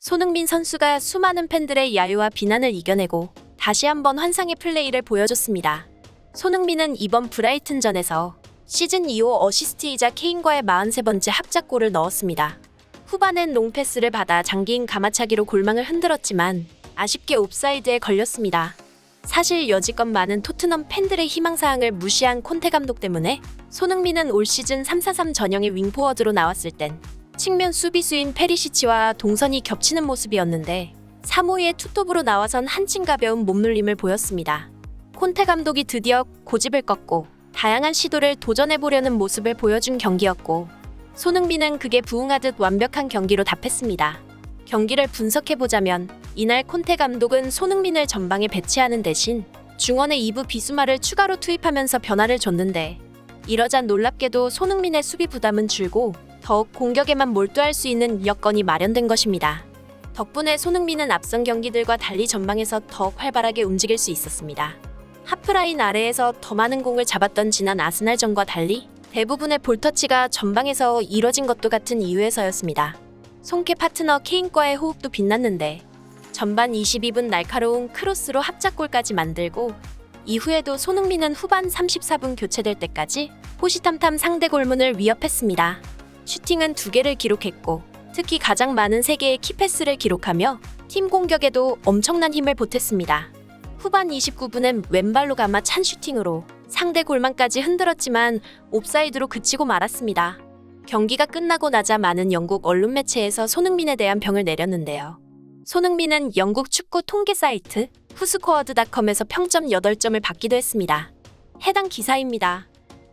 손흥민 선수가 수많은 팬들의 야유와 비난을 이겨내고 다시 한번 환상의 플레이를 보여줬습니다. 손흥민은 이번 브라이튼전에서 시즌 2호 어시스트이자 케인과의 43번째 합작골을 넣었습니다. 후반엔 롱패스를 받아 장기인 가마차기로 골망을 흔들었지만 아쉽게 옵사이드에 걸렸습니다. 사실 여지껏 많은 토트넘 팬들의 희망사항을 무시한 콘테 감독 때문에 손흥민은 올 시즌 3-4-3 전형의 윙포워드로 나왔을 땐 측면 수비수인 페리시치와 동선이 겹치는 모습이었는데 3-5-2의 투톱으로 나와선 한층 가벼운 몸놀림을 보였습니다. 콘테 감독이 드디어 고집을 꺾고 다양한 시도를 도전해보려는 모습을 보여준 경기였고 손흥민은 그게 부응하듯 완벽한 경기로 답했습니다. 경기를 분석해보자면 이날 콘테 감독은 손흥민을 전방에 배치하는 대신 중원에 2부 비수마를 추가로 투입하면서 변화를 줬는데 이러자 놀랍게도 손흥민의 수비 부담은 줄고 더욱 공격에만 몰두할 수 있는 여건이 마련된 것입니다. 덕분에 손흥민은 앞선 경기들과 달리 전방에서 더욱 활발하게 움직일 수 있었습니다. 하프라인 아래에서 더 많은 공을 잡았던 지난 아스날전과 달리 대부분의 볼터치가 전방에서 이뤄진 것도 같은 이유에서였습니다. 손케 파트너 케인과의 호흡도 빛났는데 전반 22분 날카로운 크로스로 합작골까지 만들고 이후에도 손흥민은 후반 34분 교체될 때까지 호시탐탐 상대 골문을 위협했습니다. 슈팅은 2개를 기록했고 특히 가장 많은 3개의 키패스를 기록하며 팀 공격에도 엄청난 힘을 보탰습니다. 후반 29분엔 왼발로 감아 찬 슈팅으로 상대 골망까지 흔들었지만 옵사이드로 그치고 말았습니다. 경기가 끝나고 나자 많은 영국 언론 매체에서 손흥민에 대한 평을 내렸는데요. 손흥민은 영국 축구 통계 사이트 후스코어드닷컴에서 평점 8점을 받기도 했습니다. 해당 기사입니다.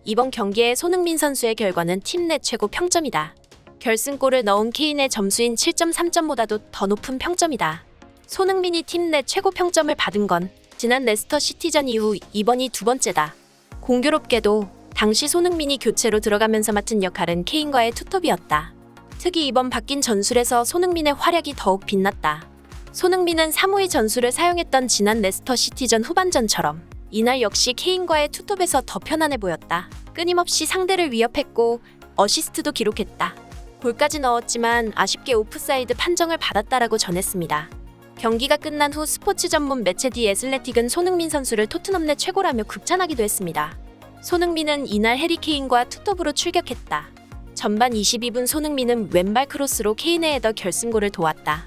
이번 경기에 손흥민 선수의 결과는 팀 내 최고 평점이다. 결승골을 넣은 케인의 점수인 7.3점보다도 더 높은 평점이다. 손흥민이 팀 내 최고 평점을 받은 건 지난 레스터 시티전 이후 이번이 2번째다. 공교롭게도 당시 손흥민이 교체로 들어가면서 맡은 역할은 케인과의 투톱이었다. 특히 이번 바뀐 전술에서 손흥민의 활약이 더욱 빛났다. 손흥민은 3-5-2 전술을 사용했던 지난 레스터 시티전 후반전처럼 이날 역시 케인과의 투톱에서 더 편안해 보였다. 끊임없이 상대를 위협했고 어시스트도 기록했다. 골까지 넣었지만 아쉽게 오프사이드 판정을 받았다라고 전했습니다. 경기가 끝난 후 스포츠 전문 매체 디 애슬레틱은 손흥민 선수를 토트넘 내 최고라며 극찬하기도 했습니다. 손흥민은 이날 해리 케인과 투톱으로 출격했다. 전반 22분 손흥민은 왼발 크로스로 케인의 헤더 결승골을 도왔다.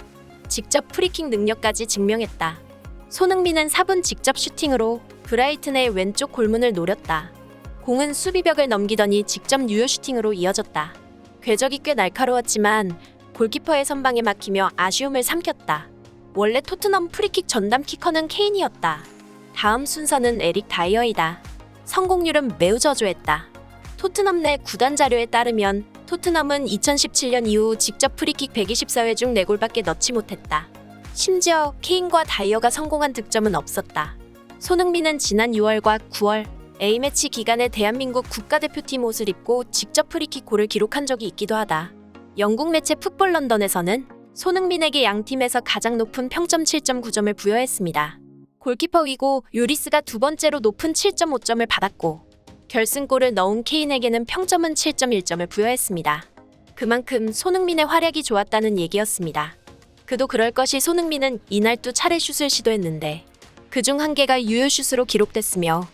직접 프리킥 능력까지 증명했다. 손흥민은 4분 직접 슈팅으로 브라이튼의 왼쪽 골문을 노렸다. 공은 수비벽을 넘기더니 직접 유효 슈팅으로 이어졌다. 궤적이 꽤 날카로웠지만 골키퍼의 선방에 막히며 아쉬움을 삼켰다. 원래 토트넘 프리킥 전담 키커는 케인이었다. 다음 순서는 에릭 다이어이다. 성공률은 매우 저조했다. 토트넘 내 구단 자료에 따르면 토트넘은 2017년 이후 직접 프리킥 124회 중 4골밖에 넣지 못했다. 심지어 케인과 다이어가 성공한 득점은 없었다. 손흥민은 지난 6월과 9월 A매치 기간에 대한민국 국가대표팀 옷을 입고 직접 프리킥 골을 기록한 적이 있기도 하다. 영국 매체 풋볼 런던에서는 손흥민에게 양팀에서 가장 높은 평점 7.9점을 부여했습니다. 골키퍼 위고 요리스가 2번째로 높은 7.5점을 받았고 결승골을 넣은 케인에게는 평점은 7.1점을 부여했습니다. 그만큼 손흥민의 활약이 좋았다는 얘기였습니다. 그도 그럴 것이 손흥민은 이날 2차례 슛을 시도했는데 그중 1개가 유효 슛으로 기록됐으며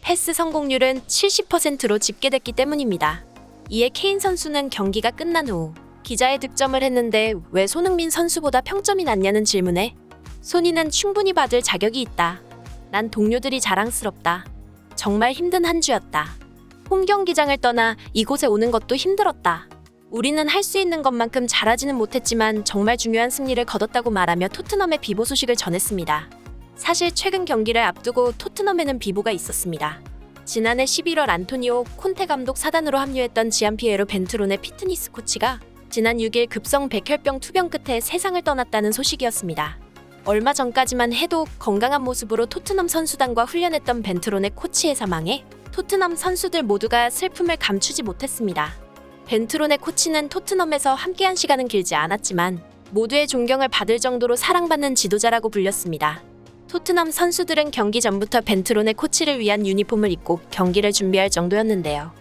패스 성공률은 70%로 집계됐기 때문입니다. 이에 케인 선수는 경기가 끝난 후 기자의 득점을 했는데 왜 손흥민 선수보다 평점이 낮냐는 질문에 손이는 충분히 받을 자격이 있다. 난 동료들이 자랑스럽다. 정말 힘든 한 주였다. 홈 경기장을 떠나 이곳에 오는 것도 힘들었다. 우리는 할 수 있는 것만큼 잘하지는 못했지만 정말 중요한 승리를 거뒀다고 말하며 토트넘의 비보 소식을 전했습니다. 사실 최근 경기를 앞두고 토트넘에는 비보가 있었습니다. 지난해 11월 안토니오 콘테 감독 사단으로 합류했던 지안피에로 벤트론의 피트니스 코치가 지난 6일 급성 백혈병 투병 끝에 세상을 떠났다는 소식이었습니다. 얼마 전까지만 해도 건강한 모습으로 토트넘 선수단과 훈련했던 벤트론의 코치의 사망에 토트넘 선수들 모두가 슬픔을 감추지 못했습니다. 벤트론의 코치는 토트넘에서 함께한 시간은 길지 않았지만 모두의 존경을 받을 정도로 사랑받는 지도자라고 불렸습니다. 토트넘 선수들은 경기 전부터 벤트론의 코치를 위한 유니폼을 입고 경기를 준비할 정도였는데요.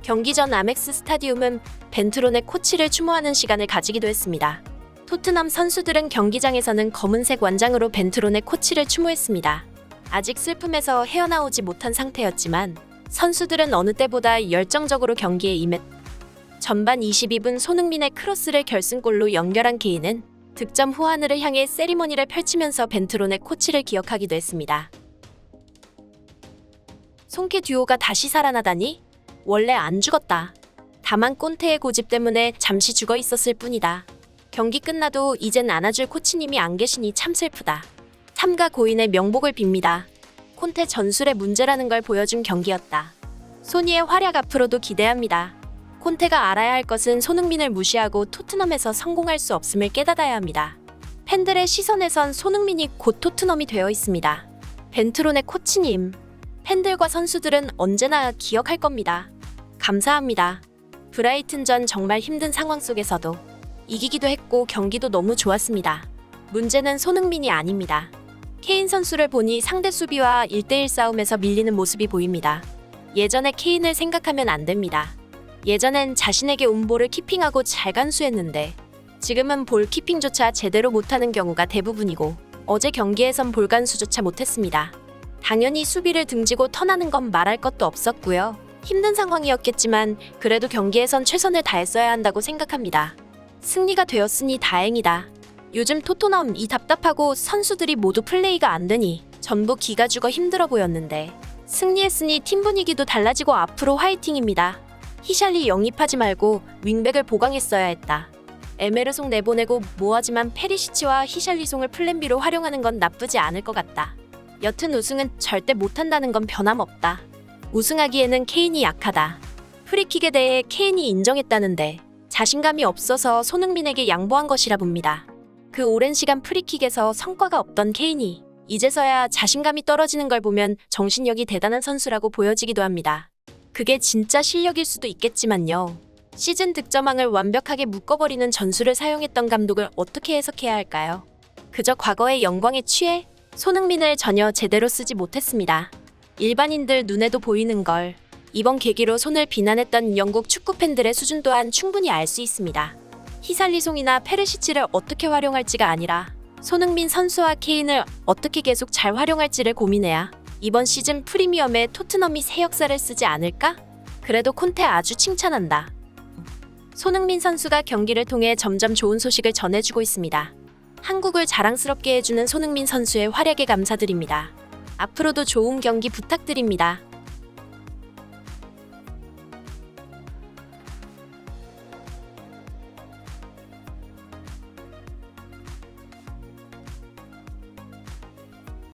경기 전 아멕스 스타디움은 벤트론의 코치를 추모하는 시간을 가지기도 했습니다. 토트넘 선수들은 경기장에서는 검은색 완장으로 벤트론의 코치를 추모했습니다. 아직 슬픔에서 헤어나오지 못한 상태였지만 선수들은 어느 때보다 열정적으로 경기에 임했다. 전반 22분 손흥민의 크로스를 결승골로 연결한 케인은 득점 후 하늘을 향해 세리머니를 펼치면서 벤트론의 코치를 기억하기도 했습니다. 손케 듀오가 다시 살아나다니? 원래 안 죽었다. 다만 꼰테의 고집 때문에 잠시 죽어 있었을 뿐이다. 경기 끝나도 이젠 안아줄 코치님이 안 계시니 참 슬프다. 삼가 고인의 명복을 빕니다. 콘테 전술의 문제라는 걸 보여준 경기였다. 소니의 활약 앞으로도 기대합니다. 콘테가 알아야 할 것은 손흥민을 무시하고 토트넘에서 성공할 수 없음을 깨닫아야 합니다. 팬들의 시선에선 손흥민이 곧 토트넘이 되어 있습니다. 벤트론의 코치님, 팬들과 선수들은 언제나 기억할 겁니다. 감사합니다. 브라이튼전 정말 힘든 상황 속에서도 이기기도 했고 경기도 너무 좋았습니다. 문제는 손흥민이 아닙니다. 케인 선수를 보니 상대 수비와 1대1 싸움에서 밀리는 모습이 보입니다. 예전의 케인을 생각하면 안 됩니다. 예전엔 자신에게 온 볼을 키핑하고 잘 간수했는데 지금은 볼 키핑조차 제대로 못하는 경우가 대부분이고 어제 경기에선 볼 간수조차 못했습니다. 당연히 수비를 등지고 턴하는 건 말할 것도 없었고요. 힘든 상황이었겠지만 그래도 경기에선 최선을 다했어야 한다고 생각합니다. 승리가 되었으니 다행이다. 요즘 토트넘이 답답하고 선수들이 모두 플레이가 안 되니 전부 기가 죽어 힘들어 보였는데 승리했으니 팀 분위기도 달라지고 앞으로 화이팅입니다. 히샬리 영입하지 말고 윙백을 보강했어야 했다. 에메르송 내보내고 뭐하지만 페리시치와 히샬리송을 플랜 B로 활용하는 건 나쁘지 않을 것 같다. 여튼 우승은 절대 못한다는 건 변함없다. 우승하기에는 케인이 약하다. 프리킥에 대해 케인이 인정했다는데 자신감이 없어서 손흥민에게 양보한 것이라 봅니다. 그 오랜 시간 프리킥에서 성과가 없던 케인이 이제서야 자신감이 떨어지는 걸 보면 정신력이 대단한 선수라고 보여지기도 합니다. 그게 진짜 실력일 수도 있겠지만요. 시즌 득점왕을 완벽하게 묶어버리는 전술을 사용했던 감독을 어떻게 해석해야 할까요? 그저 과거의 영광에 취해 손흥민을 전혀 제대로 쓰지 못했습니다. 일반인들 눈에도 보이는 걸 이번 계기로 손을 비난했던 영국 축구 팬들의 수준 또한 충분히 알 수 있습니다. 히샬리송이나 페르시치를 어떻게 활용할지가 아니라 손흥민 선수와 케인을 어떻게 계속 잘 활용할지를 고민해야 이번 시즌 프리미엄에 토트넘이 새 역사를 쓰지 않을까? 그래도 콘테 아주 칭찬한다. 손흥민 선수가 경기를 통해 점점 좋은 소식을 전해주고 있습니다. 한국을 자랑스럽게 해주는 손흥민 선수의 활약에 감사드립니다. 앞으로도 좋은 경기 부탁드립니다.